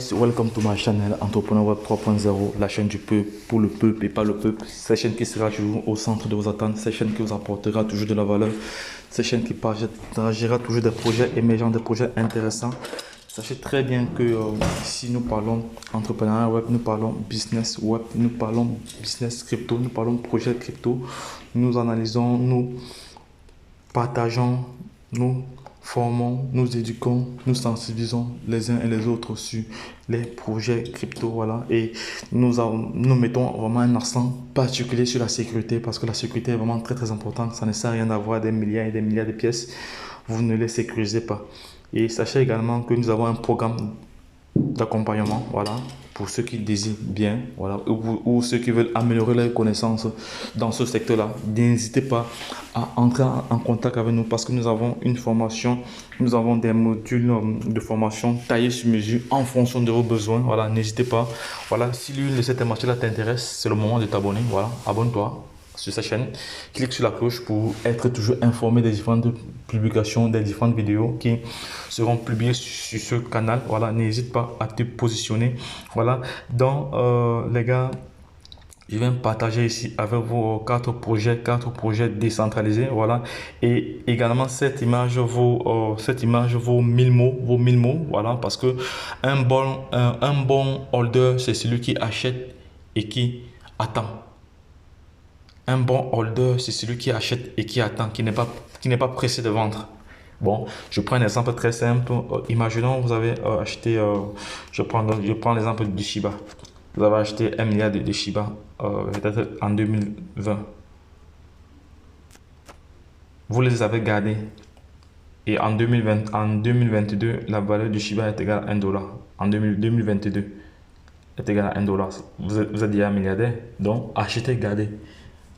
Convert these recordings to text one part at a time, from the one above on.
Welcome to my channel Entrepreneur Web 3.0, la chaîne du peuple, pour le peuple et pas le peuple. Cette chaîne qui sera toujours au centre de vos attentes, cette chaîne qui vous apportera toujours de la valeur, cette chaîne qui partagera toujours des projets émergents, des projets intéressants. Sachez très bien que ici nous parlons entrepreneuriat web, nous parlons business web, nous parlons business crypto, nous parlons projet crypto. Nous analysons, nous partageons, nous formons, nous éduquons, nous sensibilisons les uns et les autres sur les projets crypto, voilà. Et nous mettons vraiment un accent particulier sur la sécurité parce que la sécurité est vraiment très importante. Ça ne sert à rien d'avoir des milliards et des milliards de pièces. Vous ne les sécurisez pas. Et sachez également que nous avons un programme d'accompagnement, voilà, pour ceux qui désirent bien, voilà, ou ceux qui veulent améliorer leurs connaissances dans ce secteur-là. N'hésitez pas à entrer en contact avec nous parce que nous avons une formation, nous avons des modules de formation taillés sur mesure en fonction de vos besoins. Voilà, n'hésitez pas. Voilà, si l'une de ces thématiques-là t'intéresse, c'est le moment de t'abonner. Voilà, abonne-toi sur cette chaîne, clique sur la cloche pour être toujours informé des différentes publications, des différentes vidéos qui seront publiées sur ce canal. Voilà, n'hésite pas à te positionner. Voilà, donc les gars, je viens partager ici avec vos quatre projets décentralisés. Voilà, et également cette image vaut 1000 mots, voilà, parce que un bon holder, c'est celui qui achète et qui attend. Un bon holder, c'est celui qui achète et qui attend, qui n'est pas pressé de vendre. Bon, je prends un exemple très simple. Imaginons vous avez acheté, je prends l'exemple du Shiba. Vous avez acheté 1 milliard de Shiba, peut-être en 2020. Vous les avez gardés. Et en 2022, la valeur du Shiba est égale à 1 dollar. En 2022, est égale à 1 dollar. Vous êtes déjà milliardaire. Donc, achetez, gardez.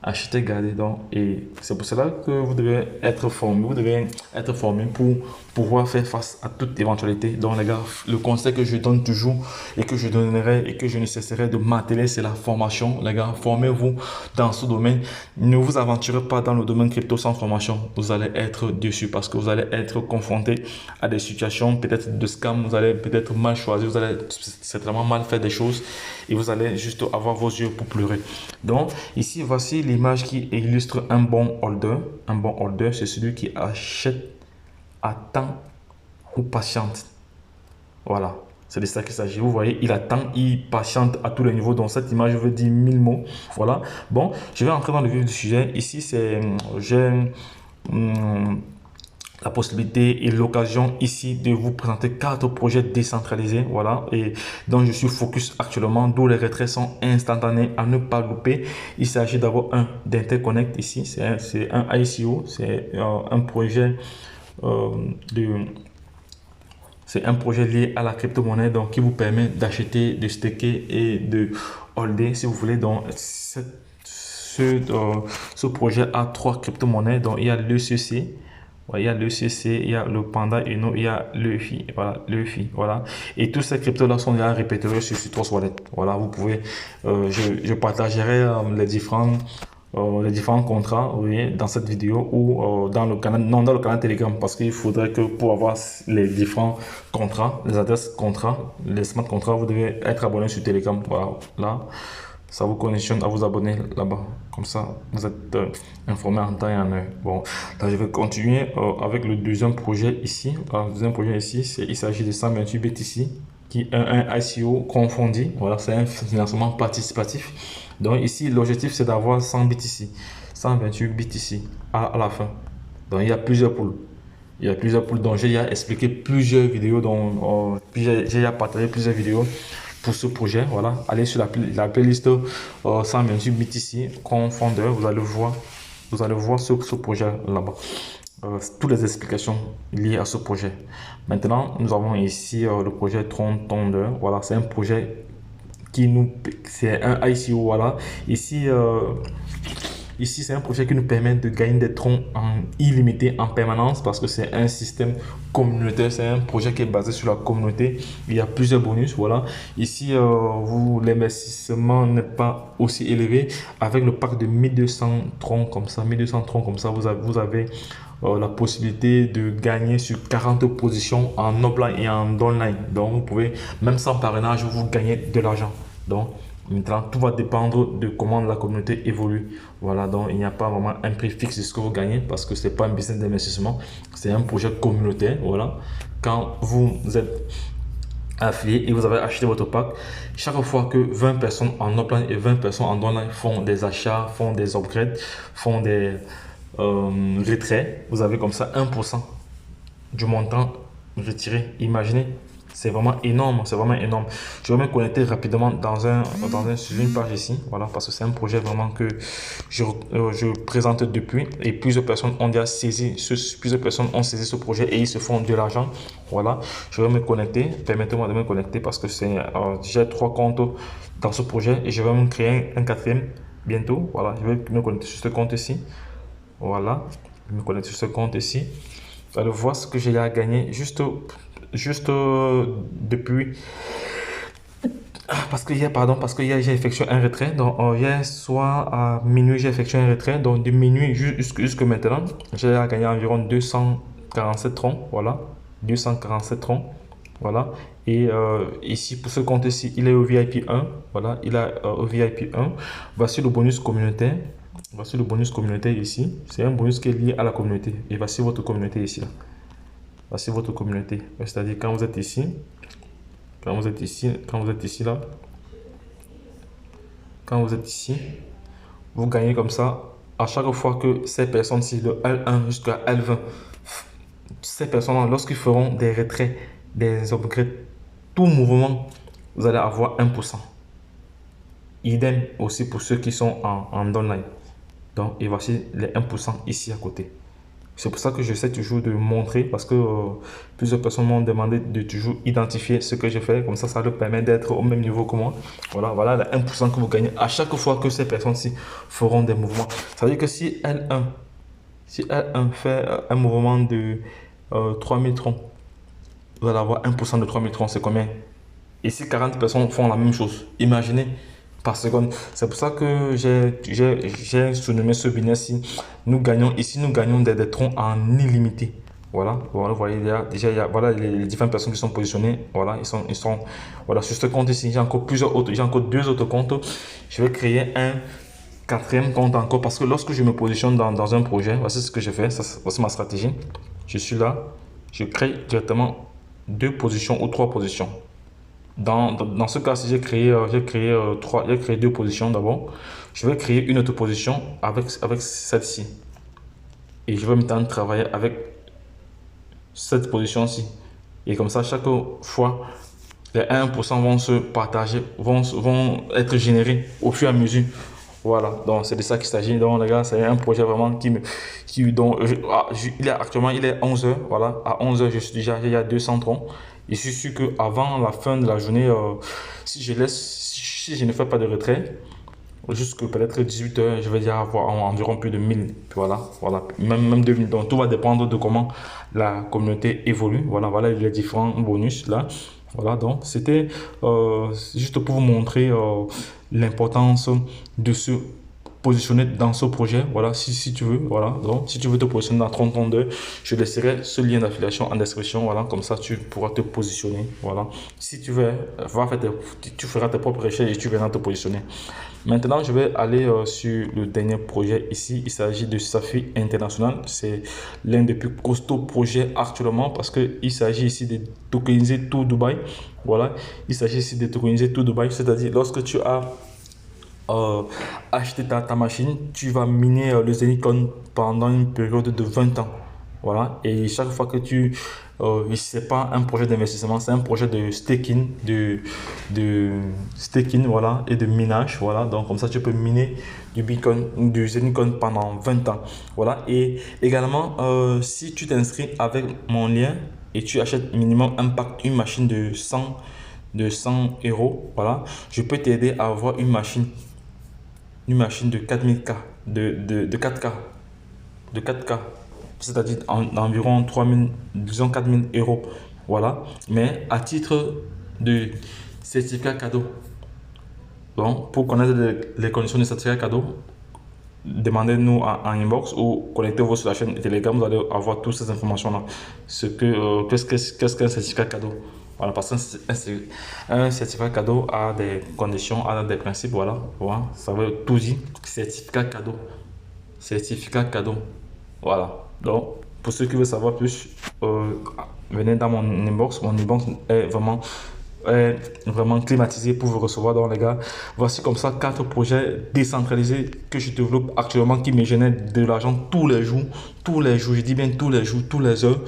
Acheter, garder, donc, et c'est pour cela que vous devez être formé. Vous devez être formé pour pouvoir faire face à toute éventualité. Donc, les gars, le conseil que je donne toujours et que je donnerai et que je ne cesserai de marteler, c'est la formation. Les gars, formez-vous dans ce domaine. Ne vous aventurez pas dans le domaine crypto sans formation. Vous allez être déçu parce que vous allez être confronté à des situations peut-être de scam. Vous allez peut-être mal choisir. Vous allez certainement mal faire des choses et vous allez juste avoir vos yeux pour pleurer. Donc, ici, voici l'image qui illustre un bon holder. Un bon holder, c'est celui qui achète, attend ou patiente. Voilà, c'est de ça qu'il s'agit. Vous voyez, il attend, il patiente à tous les niveaux. Donc, cette image veut dire 1000 mots. Voilà. Bon, je vais entrer dans le vif du sujet. Ici, j'ai la possibilité et l'occasion ici de vous présenter 4 projets décentralisés, voilà, et dont je suis focus actuellement, d'où les retraits sont instantanés à ne pas louper. Il s'agit d'avoir d'Interconnect ici, c'est un ICO, c'est un projet c'est un projet lié à la crypto-monnaie, donc qui vous permet d'acheter, de staker et de holder si vous voulez. Donc ce projet a 3 crypto-monnaies, donc il y a l'ECC. Il y a le CC, il y a le Panda Uno, il y a le FI, voilà, le FI, voilà. Et tous ces cryptos-là sont déjà répertoriés sur Trust Wallet. Voilà, vous pouvez, je partagerai les différents contrats, vous voyez, dans cette vidéo ou dans le canal, non, dans le canal Telegram, parce qu'il faudrait que pour avoir les différents contrats, les adresses contrats, les smart contrats, vous devez être abonné sur Telegram. Voilà, là. Ça vous conditionne à vous abonner là-bas. Comme ça, vous êtes informé en temps et en heure. Bon, là, je vais continuer avec le deuxième projet ici. Alors, le deuxième projet ici, il s'agit de 128 BTC, qui est un ICO confondu. Voilà, c'est un financement participatif. Donc ici, l'objectif, c'est d'avoir 100 BTC, 128 BTC à la fin. Donc, il y a plusieurs poules. Il y a plusieurs poules dont j'ai expliqué plusieurs vidéos, dont j'ai partagé plusieurs vidéos pour ce projet. Voilà, allez sur la playlist 128 BTC confondeur, vous allez voir ce projet là-bas, toutes les explications liées à ce projet. Maintenant, nous avons ici le projet Tron Thunder. Voilà, c'est un projet c'est un ICO. Voilà, ici, c'est un projet qui nous permet de gagner des troncs en illimité en permanence parce que c'est un système communautaire. C'est un projet qui est basé sur la communauté. Il y a plusieurs bonus. Voilà. Ici, l'investissement n'est pas aussi élevé. Avec le pack de 1200 troncs comme ça, vous avez la possibilité de gagner sur 40 positions en offline et en online. Donc, vous pouvez, même sans parrainage, vous gagnez de l'argent. Donc, maintenant, tout va dépendre de comment la communauté évolue. Voilà, donc il n'y a pas vraiment un prix fixe de ce que vous gagnez parce que ce n'est pas un business d'investissement, c'est un projet communautaire. Voilà, quand vous êtes affilié et vous avez acheté votre pack, chaque fois que 20 personnes en offline et 20 personnes en online font des achats, font des upgrades, font des retraits, vous avez comme ça 1% du montant retiré. Imaginez, c'est vraiment énorme, c'est vraiment énorme. Je vais me connecter rapidement sur une page ici, voilà, parce que c'est un projet vraiment que je présente depuis et plusieurs personnes ont déjà saisi ce projet et ils se font de l'argent. Voilà, je vais me connecter, permettez-moi de me connecter parce que j'ai 3 comptes dans ce projet et je vais me créer un 4e bientôt. Voilà, je vais me connecter sur ce compte ici. Voilà, je me connecte sur ce compte ici. Vous allez voir ce que j'ai à gagner juste depuis. Parce que hier j'ai effectué un retrait. Donc hier soir à minuit j'ai effectué un retrait. Donc de minuit jusque maintenant, j'ai à gagner environ 247 troncs. Voilà, 247 troncs. Voilà. Et ici pour ce compte ici, il est au VIP 1. Voilà, il est au VIP 1. Voici le bonus communautaire. Voici le bonus communautaire ici. C'est un bonus qui est lié à la communauté. Et voici votre communauté ici. Là. Voici votre communauté. C'est-à-dire quand vous êtes ici, quand vous êtes ici là, quand vous êtes ici, vous gagnez comme ça à chaque fois que ces personnes-ci, de L1 jusqu'à L20, ces personnes-là, lorsqu'ils feront des retraits, des upgrades, tout mouvement, vous allez avoir 1%. Idem aussi pour ceux qui sont en online. Donc, et voici les 1% ici à côté. C'est pour ça que j'essaie toujours de montrer parce que plusieurs personnes m'ont demandé de toujours identifier ce que je fais. Comme ça leur permet d'être au même niveau que moi. Voilà les 1% que vous gagnez à chaque fois que ces personnes-ci feront des mouvements. Ça veut dire que si L1 fait un mouvement de 3000 troncs, vous allez avoir 1% de 3000 troncs, c'est combien? Et si 40 personnes font la même chose, imaginez par seconde. C'est pour ça que j'ai surnommé ce business-ci. Nous gagnons des troncs en illimité. Voilà, vous voyez déjà, voilà les différentes personnes qui sont positionnées. Voilà, ils sont voilà, sur ce compte ici. J'ai encore 2 autres comptes. Je vais créer un 4e compte encore parce que lorsque je me positionne dans un projet, voici ce que je fais. Voici ma stratégie. Je suis là, je crée directement 2 positions ou 3 positions. Dans ce cas-ci, j'ai créé 2 positions d'abord. Je vais créer une autre position avec celle-ci. Et je vais maintenant travailler avec cette position-ci. Et comme ça, chaque fois, les 1% vont se partager, vont être générés au fur et à mesure. Voilà, donc c'est de ça qu'il s'agit. Donc les gars, c'est un projet vraiment actuellement il est 11h. Voilà, à 11h, il y a 200 troncs. Et je suis sûr qu'avant la fin de la journée, si je ne fais pas de retrait, jusque peut-être 18h, je vais déjà avoir environ plus de 1000. Voilà, même 2000. Donc tout va dépendre de comment la communauté évolue. Voilà les différents bonus là. Voilà, donc c'était juste pour vous montrer l'importance de se positionner dans ce projet. Voilà, si tu veux, voilà, donc si tu veux te positionner dans 30 tonnes, je laisserai ce lien d'affiliation en description. Voilà, comme ça tu pourras te positionner. Voilà, si tu veux, tu feras tes propres recherches et tu verras te positionner. Maintenant, je vais aller sur le dernier projet ici. Il s'agit de Safi International. C'est l'un des plus costauds projets actuellement parce qu'il s'agit ici de tokeniser tout Dubaï. Voilà, il s'agit ici de tokeniser tout Dubaï, c'est-à-dire lorsque tu as acheté ta machine, tu vas miner le Zenicoin pendant une période de 20 ans. Voilà, et chaque fois que c'est pas un projet d'investissement, c'est un projet de staking, voilà, et de minage. Voilà, donc comme ça tu peux miner du Bitcoin, du Zenicoin pendant 20 ans. Voilà, et également si tu t'inscris avec mon lien et tu achètes minimum une machine de 100 euros, voilà, je peux t'aider à avoir une machine de 4000K, de 4K. C'est-à-dire environ 3000, disons 4000 euros. Voilà, mais à titre de certificat cadeau. Donc, pour connaître les conditions de certificat cadeau, demandez-nous en inbox ou connectez-vous sur la chaîne Telegram, vous allez avoir toutes ces informations-là. Qu'est-ce qu'un certificat cadeau? Voilà, parce qu'un certificat cadeau a des conditions, a des principes, voilà, voilà, ça veut tout dire. Certificat cadeau. Certificat cadeau. Voilà. Donc, pour ceux qui veulent savoir plus, venez dans mon inbox. Mon inbox est vraiment climatisé pour vous recevoir. Donc, les gars, voici comme ça 4 projets décentralisés que je développe actuellement qui me génèrent de l'argent tous les jours. Tous les jours, je dis bien tous les jours, tous les heures.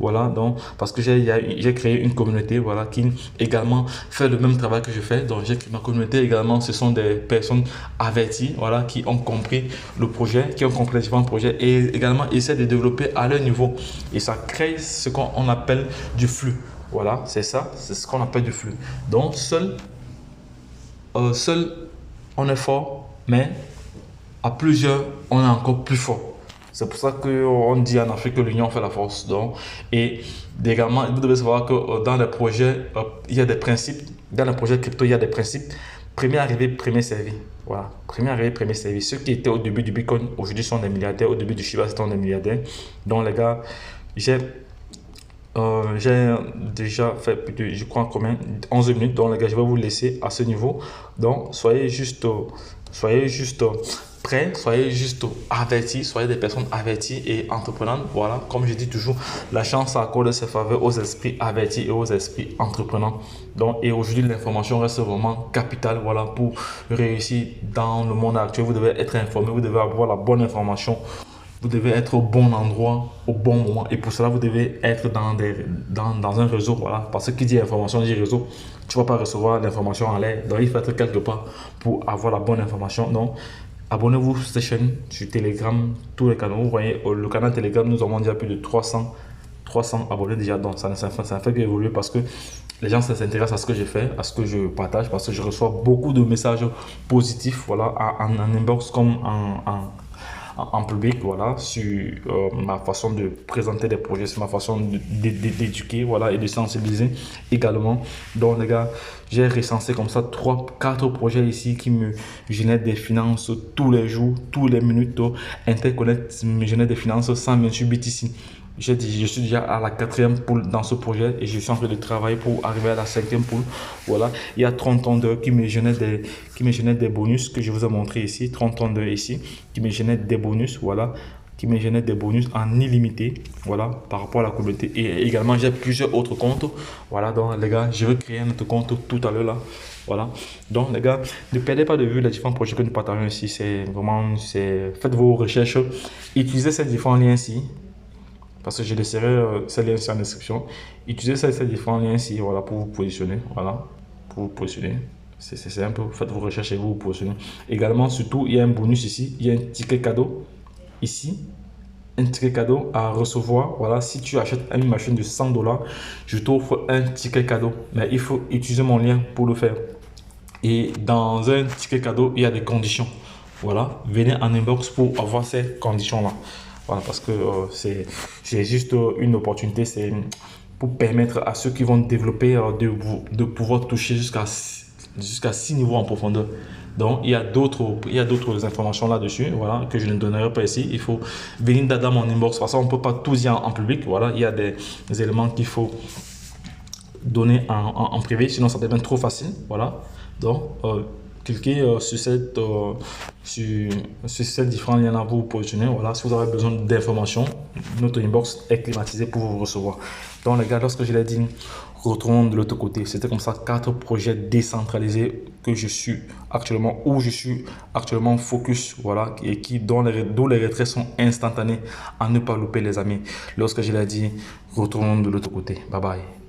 Voilà, donc, parce que j'ai créé une communauté, voilà, qui également fait le même travail que je fais. Donc, j'ai créé ma communauté également. Ce sont des personnes averties, voilà, qui ont compris le projet, qui ont compris les différents projets et également essaient de développer à leur niveau. Et ça crée ce qu'on appelle du flux. Voilà, c'est ça, c'est ce qu'on appelle du flux. Donc, seul, on est fort, mais à plusieurs, on est encore plus fort. C'est pour ça qu'on dit en Afrique que l'union fait la force. Donc, et également, vous devez savoir que dans les projets, il y a des principes. Dans les projets crypto, il y a des principes. Premier arrivé, premier servi. Voilà. Premier arrivé, premier servi. Ceux qui étaient au début du Bitcoin, aujourd'hui sont des milliardaires. Au début du Shiba, c'était des milliardaires. Donc, les gars, j'ai déjà fait plus de, je crois, combien 11 minutes. Donc, les gars, je vais vous laisser à ce niveau. Donc, soyez juste prêts, soyez juste avertis, soyez des personnes averties et entreprenantes. Voilà, comme je dis toujours, la chance accorde ses faveurs aux esprits avertis et aux esprits entreprenants. Donc, et aujourd'hui, l'information reste vraiment capitale. Voilà, pour réussir dans le monde actuel, vous devez être informé, vous devez avoir la bonne information. Vous devez être au bon endroit, au bon moment. Et pour cela, vous devez être dans un réseau. Voilà. Parce que qui dit information, dit réseau. Tu ne vas pas recevoir l'information en l'air. Donc, il faut être quelque part pour avoir la bonne information. Donc, abonnez-vous sur cette chaîne, sur Telegram, tous les canaux. Vous voyez, le canal Telegram, nous avons déjà plus de 300 abonnés déjà. Donc, ça fait évoluer parce que les gens s'intéressent à ce que je fais, à ce que je partage, parce que je reçois beaucoup de messages positifs, voilà, en inbox comme en public, voilà, sur ma façon de présenter des projets, sur ma façon d'éduquer, voilà, et de sensibiliser également. Donc, les gars, j'ai recensé comme ça 3-4 projets ici qui me génèrent des finances tous les jours, tous les minutes. Interconnect me génère des finances sans bien sûr BTC. Je suis déjà à la 4e poule dans ce projet et je suis en train de travailler pour arriver à la 5e poule. Voilà, il y a 30 tonnes d'heures qui me génèrent des bonus que je vous ai montré ici. 30 tonnes d'heures ici qui me génèrent des bonus, voilà, qui me génèrent des bonus en illimité, voilà, par rapport à la communauté. Et également, j'ai plusieurs autres comptes. Voilà, donc les gars, je vais créer un autre compte tout à l'heure là. Voilà, donc les gars, ne perdez pas de vue les différents projets que nous partageons ici. C'est vraiment, faites vos recherches, utilisez ces différents liens ici. Parce que je laisserai ces liens en description. Utilisez ces différents liens ici, voilà, pour vous positionner. Voilà, pour vous positionner. C'est simple. Faites vos recherches et vous vous positionnez. Également, surtout, il y a un bonus ici. Il y a un ticket cadeau ici. Un ticket cadeau à recevoir. Voilà, si tu achètes une machine de 100 $, je t'offre un ticket cadeau. Mais il faut utiliser mon lien pour le faire. Et dans un ticket cadeau, il y a des conditions. Voilà, venez en inbox pour avoir ces conditions-là. Voilà, parce que c'est juste une opportunité, c'est pour permettre à ceux qui vont développer de pouvoir toucher jusqu'à 6 niveaux en profondeur. Donc, il y a d'autres informations là-dessus, voilà, que je ne donnerai pas ici. Il faut venir dans mon inbox. Parce qu'on ne peut pas tout dire en public. Voilà, il y a des éléments qu'il faut donner en privé, sinon ça devient trop facile. Voilà, donc cliquez sur ces différents liens là pour vous positionner. Voilà, si vous avez besoin d'informations, notre inbox est climatisé pour vous recevoir. Donc les gars, lorsque je l'ai dit, retournons de l'autre côté. C'était comme ça 4 projets décentralisés que je suis actuellement focus, voilà, et dont les retraits sont instantanés à ne pas louper les amis. Lorsque je l'ai dit, retournons de l'autre côté. Bye bye.